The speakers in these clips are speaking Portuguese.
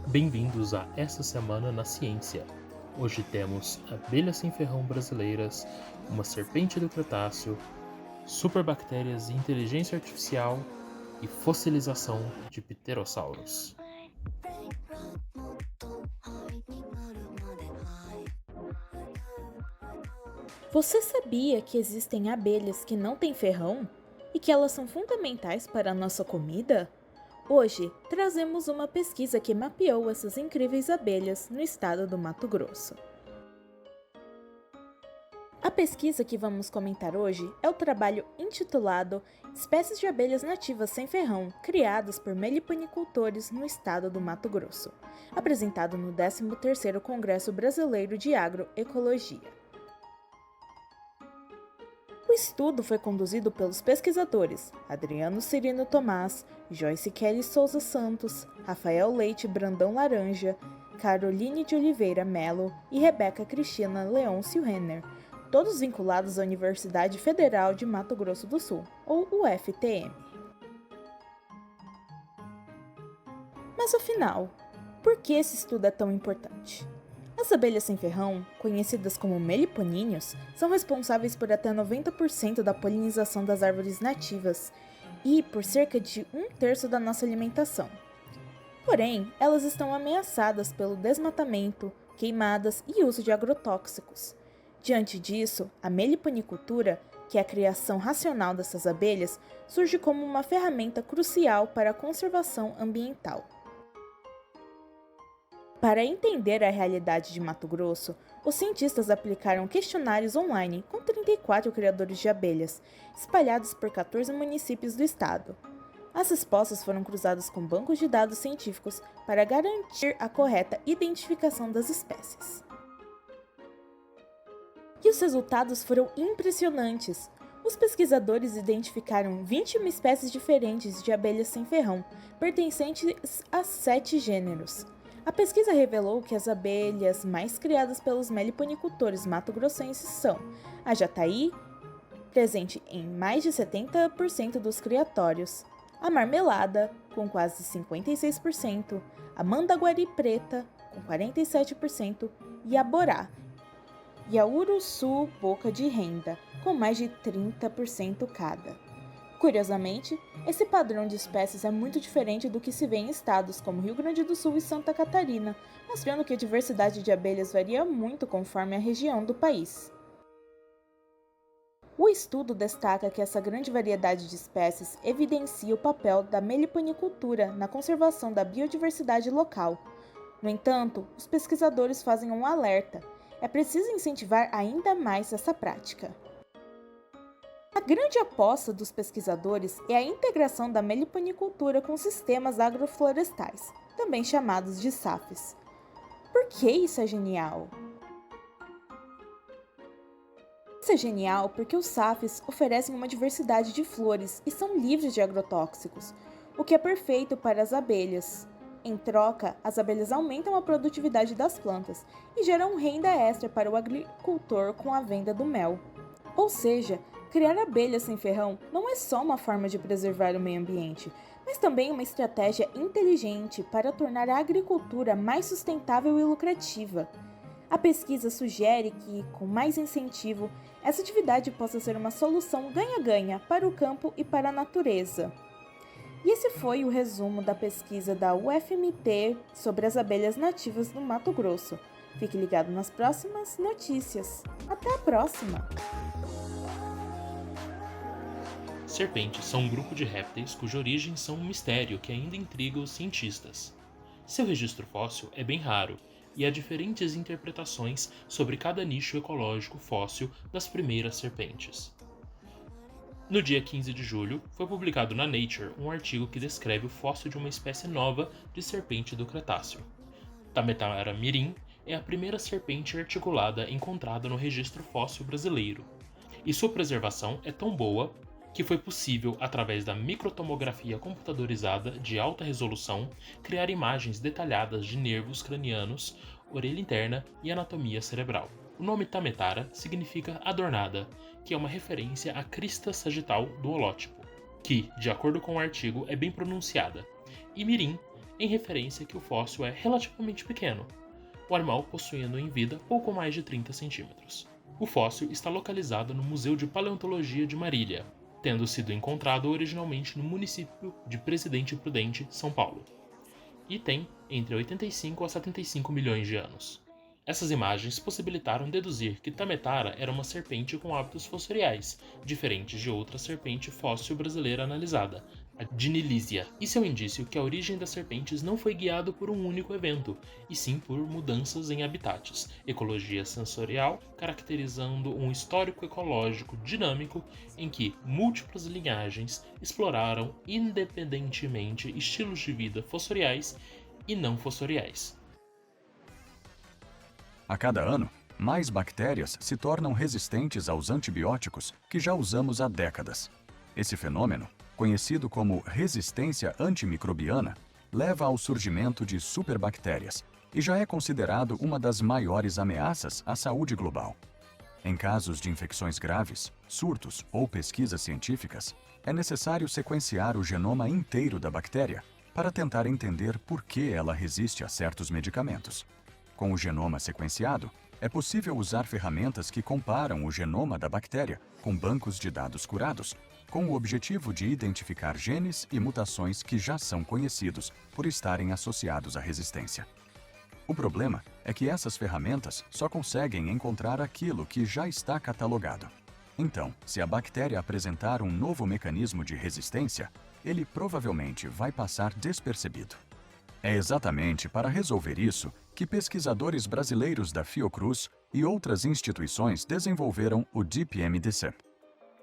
Bem-vindos a Essa Semana na Ciência. Hoje temos abelhas sem ferrão brasileiras, uma serpente do Cretáceo, superbactérias e inteligência artificial e fossilização de pterossauros. Você sabia que existem abelhas que não têm ferrão e que elas são fundamentais para a nossa comida? Hoje, trazemos uma pesquisa que mapeou essas incríveis abelhas no estado do Mato Grosso. A pesquisa que vamos comentar hoje é o trabalho intitulado Espécies de abelhas nativas sem ferrão, criadas por meliponicultores no estado do Mato Grosso, apresentado no 13º Congresso Brasileiro de Agroecologia. O estudo foi conduzido pelos pesquisadores Adriano Cirino Tomás, Joyce Kelly Souza Santos, Rafael Leite Brandão Laranja, Caroline de Oliveira Melo e Rebeca Cristina Leôncio Renner, todos vinculados à Universidade Federal de Mato Grosso do Sul, ou UFTM. Mas afinal, por que esse estudo é tão importante? As abelhas sem ferrão, conhecidas como meliponíneos, são responsáveis por até 90% da polinização das árvores nativas e por cerca de 1/3 da nossa alimentação. Porém, elas estão ameaçadas pelo desmatamento, queimadas e uso de agrotóxicos. Diante disso, a meliponicultura, que é a criação racional dessas abelhas, surge como uma ferramenta crucial para a conservação ambiental. Para entender a realidade de Mato Grosso, os cientistas aplicaram questionários online com 34 criadores de abelhas, espalhados por 14 municípios do estado. As respostas foram cruzadas com bancos de dados científicos para garantir a correta identificação das espécies. E os resultados foram impressionantes. Os pesquisadores identificaram 21 espécies diferentes de abelhas sem ferrão, pertencentes a 7 gêneros. A pesquisa revelou que as abelhas mais criadas pelos meliponicultores mato-grossenses são a jataí, presente em mais de 70% dos criatórios, a marmelada, com quase 56%, a mandaguari preta, com 47%, e a borá, e a uruçu boca de renda, com mais de 30% cada. Curiosamente, esse padrão de espécies é muito diferente do que se vê em estados como Rio Grande do Sul e Santa Catarina, mostrando que a diversidade de abelhas varia muito conforme a região do país. O estudo destaca que essa grande variedade de espécies evidencia o papel da meliponicultura na conservação da biodiversidade local. No entanto, os pesquisadores fazem um alerta: é preciso incentivar ainda mais essa prática. A grande aposta dos pesquisadores é a integração da meliponicultura com sistemas agroflorestais, também chamados de SAFs. Por que isso é genial? Isso é genial porque os SAFs oferecem uma diversidade de flores e são livres de agrotóxicos, o que é perfeito para as abelhas. Em troca, as abelhas aumentam a produtividade das plantas e geram renda extra para o agricultor com a venda do mel. Ou seja, criar abelhas sem ferrão não é só uma forma de preservar o meio ambiente, mas também uma estratégia inteligente para tornar a agricultura mais sustentável e lucrativa. A pesquisa sugere que, com mais incentivo, essa atividade possa ser uma solução ganha-ganha para o campo e para a natureza. E esse foi o resumo da pesquisa da UFMT sobre as abelhas nativas no Mato Grosso. Fique ligado nas próximas notícias. Até a próxima! Serpentes são um grupo de répteis cuja origem são um mistério que ainda intriga os cientistas. Seu registro fóssil é bem raro e há diferentes interpretações sobre cada nicho ecológico fóssil das primeiras serpentes. No dia 15 de julho, foi publicado na Nature um artigo que descreve o fóssil de uma espécie nova de serpente do Cretáceo. Tametara mirim é a primeira serpente articulada encontrada no registro fóssil brasileiro, e sua preservação é tão boa que foi possível, através da microtomografia computadorizada de alta resolução, criar imagens detalhadas de nervos cranianos, orelha interna e anatomia cerebral. O nome Tametara significa adornada, que é uma referência à crista sagital do holótipo, que, de acordo com o artigo, é bem pronunciada, e mirim em referência que o fóssil é relativamente pequeno, o animal possuindo em vida pouco mais de 30 centímetros. O fóssil está localizado no Museu de Paleontologia de Marília, tendo sido encontrado originalmente no município de Presidente Prudente, São Paulo, e tem entre 85 a 75 milhões de anos. Essas imagens possibilitaram deduzir que Tametara era uma serpente com hábitos fossoriais, diferentes de outra serpente fóssil brasileira analisada, a Dinilísia. Isso é um indício que a origem das serpentes não foi guiado por um único evento, e sim por mudanças em habitats, ecologia sensorial, caracterizando um histórico ecológico dinâmico em que múltiplas linhagens exploraram independentemente estilos de vida fossoriais e não fossoriais. A cada ano, mais bactérias se tornam resistentes aos antibióticos que já usamos há décadas. Esse fenômeno, conhecido como resistência antimicrobiana, leva ao surgimento de superbactérias e já é considerado uma das maiores ameaças à saúde global. Em casos de infecções graves, surtos ou pesquisas científicas, é necessário sequenciar o genoma inteiro da bactéria para tentar entender por que ela resiste a certos medicamentos. Com o genoma sequenciado, é possível usar ferramentas que comparam o genoma da bactéria com bancos de dados curados, com o objetivo de identificar genes e mutações que já são conhecidos por estarem associados à resistência. O problema é que essas ferramentas só conseguem encontrar aquilo que já está catalogado. Então, se a bactéria apresentar um novo mecanismo de resistência, ele provavelmente vai passar despercebido. É exatamente para resolver isso que pesquisadores brasileiros da Fiocruz e outras instituições desenvolveram o DeepMDC,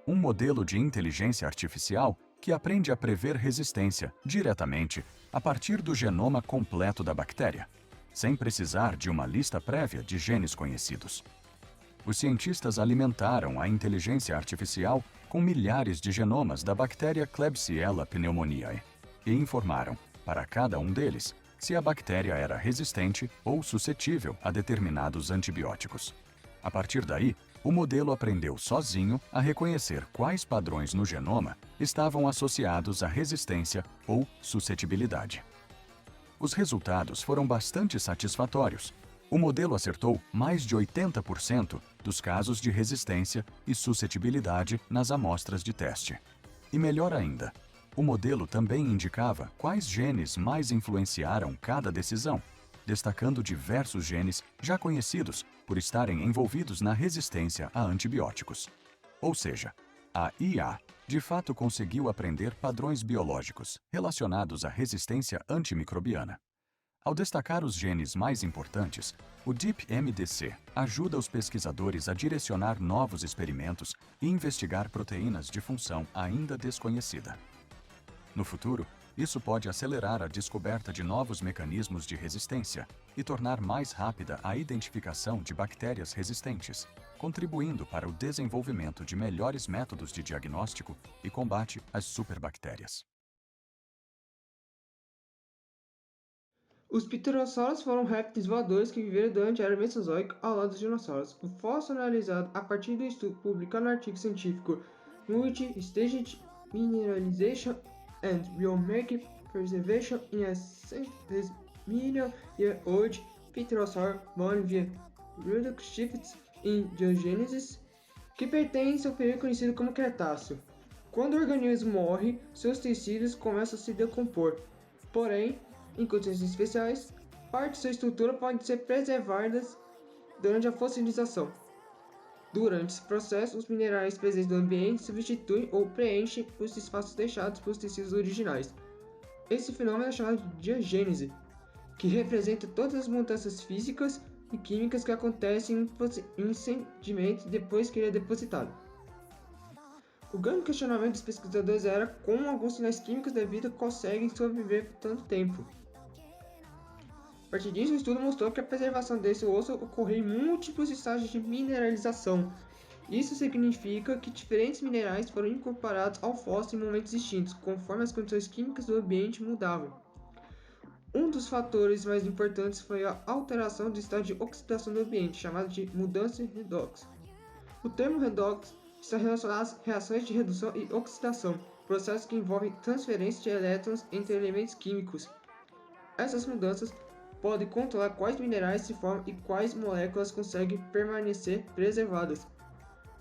um modelo de inteligência artificial que aprende a prever resistência diretamente a partir do genoma completo da bactéria, sem precisar de uma lista prévia de genes conhecidos. Os cientistas alimentaram a inteligência artificial com milhares de genomas da bactéria Klebsiella pneumoniae e informaram, para cada um deles, se a bactéria era resistente ou suscetível a determinados antibióticos. A partir daí, o modelo aprendeu sozinho a reconhecer quais padrões no genoma estavam associados à resistência ou suscetibilidade. Os resultados foram bastante satisfatórios. O modelo acertou mais de 80% dos casos de resistência e suscetibilidade nas amostras de teste. E melhor ainda, o modelo também indicava quais genes mais influenciaram cada decisão, destacando diversos genes já conhecidos por estarem envolvidos na resistência a antibióticos. Ou seja, a IA de fato conseguiu aprender padrões biológicos relacionados à resistência antimicrobiana. Ao destacar os genes mais importantes, o DeepMDC ajuda os pesquisadores a direcionar novos experimentos e investigar proteínas de função ainda desconhecida. No futuro, isso pode acelerar a descoberta de novos mecanismos de resistência e tornar mais rápida a identificação de bactérias resistentes, contribuindo para o desenvolvimento de melhores métodos de diagnóstico e combate às superbactérias. Os pterossauros foram répteis voadores que viveram durante a Era Mesozoica ao lado dos dinossauros. O fóssil analisado a partir do estudo publicado no artigo científico Multi-Staged Mineralization and Biometric Preservation in a 6 million year old pterosaur born via reduced shifts in geogenesis, que pertence ao período conhecido como Cretáceo. Quando o organismo morre, seus tecidos começam a se decompor. Porém, em condições especiais, parte de sua estrutura pode ser preservada durante a fossilização. Durante esse processo, os minerais presentes no ambiente substituem ou preenchem os espaços deixados pelos tecidos originais. Esse fenômeno é chamado de diagênese, que representa todas as mudanças físicas e químicas que acontecem em um sedimento depois que ele é depositado. O grande questionamento dos pesquisadores era como alguns sinais químicos da vida conseguem sobreviver por tanto tempo. A partir disso, o estudo mostrou que a preservação desse osso ocorreu em múltiplos estágios de mineralização. Isso significa que diferentes minerais foram incorporados ao fóssil em momentos distintos, conforme as condições químicas do ambiente mudavam. Um dos fatores mais importantes foi a alteração do estado de oxidação do ambiente, chamado de mudança redox. O termo redox está relacionado às reações de redução e oxidação, processos que envolvem transferência de elétrons entre elementos químicos. Essas mudanças podem controlar quais minerais se formam e quais moléculas conseguem permanecer preservadas.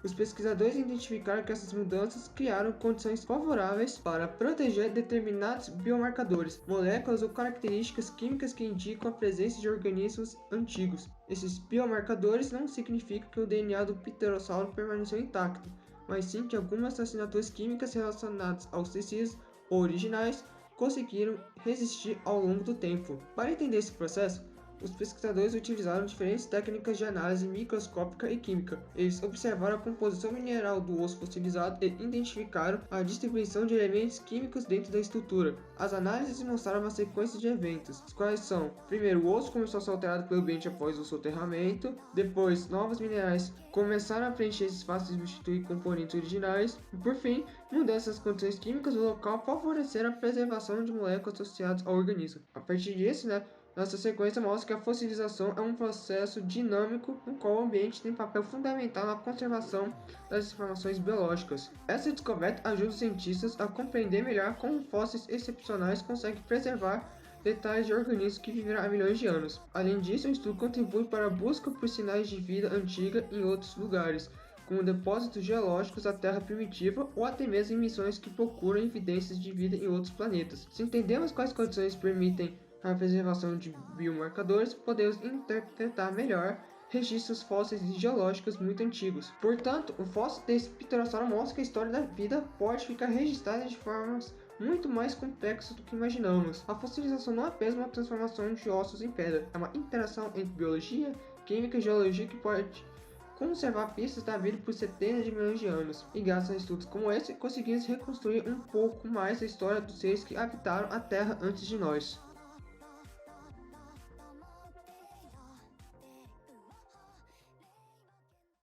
Os pesquisadores identificaram que essas mudanças criaram condições favoráveis para proteger determinados biomarcadores, moléculas ou características químicas que indicam a presença de organismos antigos. Esses biomarcadores não significam que o DNA do pterossauro permaneceu intacto, mas sim que algumas assinaturas químicas relacionadas aos tecidos originais conseguiram resistir ao longo do tempo. Para entender esse processo, os pesquisadores utilizaram diferentes técnicas de análise microscópica e química. Eles observaram a composição mineral do osso fossilizado e identificaram a distribuição de elementos químicos dentro da estrutura. As análises mostraram uma sequência de eventos, os quais são: primeiro, o osso começou a ser alterado pelo ambiente após o soterramento, depois, novos minerais começaram a preencher esses espaços e substituir componentes originais, e por fim, mudanças nas condições químicas do local favoreceram a preservação de moléculas associadas ao organismo. A partir disso, nossa sequência mostra que a fossilização é um processo dinâmico no qual o ambiente tem papel fundamental na conservação das informações biológicas. Essa descoberta ajuda os cientistas a compreender melhor como fósseis excepcionais conseguem preservar detalhes de organismos que viveram há milhões de anos. Além disso, o estudo contribui para a busca por sinais de vida antiga em outros lugares, como depósitos geológicos da Terra primitiva ou até mesmo em missões que procuram evidências de vida em outros planetas. Se entendemos quais condições permitem a preservação de biomarcadores, podemos interpretar melhor registros fósseis e geológicos muito antigos. Portanto, o fóssil desse pterossauro mostra que a história da vida pode ficar registrada de formas muito mais complexas do que imaginamos. A fossilização não é apenas uma transformação de ossos em pedra, é uma interação entre biologia, química e geologia que pode conservar pistas da vida por centenas de milhões de anos. E graças a estudos como esse, conseguimos reconstruir um pouco mais a história dos seres que habitaram a Terra antes de nós.